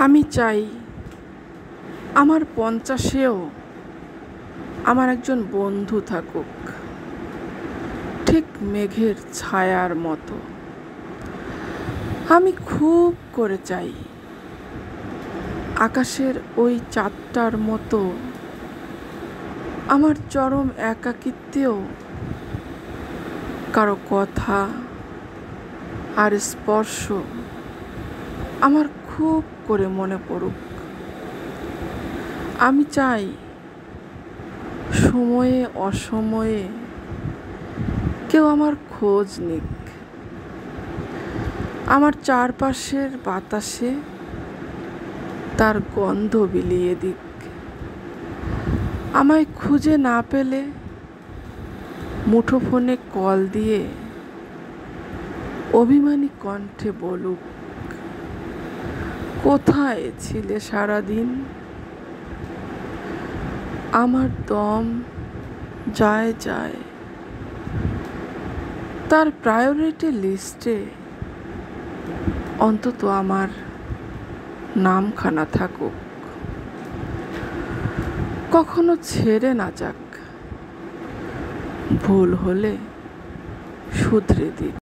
আমি চাই আমার ৫০-এও আমার একজন বন্ধু থাকুক, ঠিক মেঘের ছায়ার মতো। আমি খুব করে চাই আকাশের ওই চাঁদটার মতো আমার চরম একাকিত্বেও কারো কথা আর স্পর্শ আমার খুব করে মনে পড়ুক। আমি চাই সময়ে অসময়ে কেউ আমার খোঁজ নিক, আমার চারপাশের বাতাসে তার গন্ধ বিলিয়ে দিক। আমায় খুঁজে না পেলে মুঠোফোনে কল দিয়ে অভিমানী কণ্ঠে বলুক, কোথায় ছিলে সারাদিন? আমার দম যায় যায়, তার প্রায়োরিটি লিস্টে অন্তত আমার নামখানা থাকুক। কখনো ছেড়ে না যাক, ভুল হলে শুধরে দিক।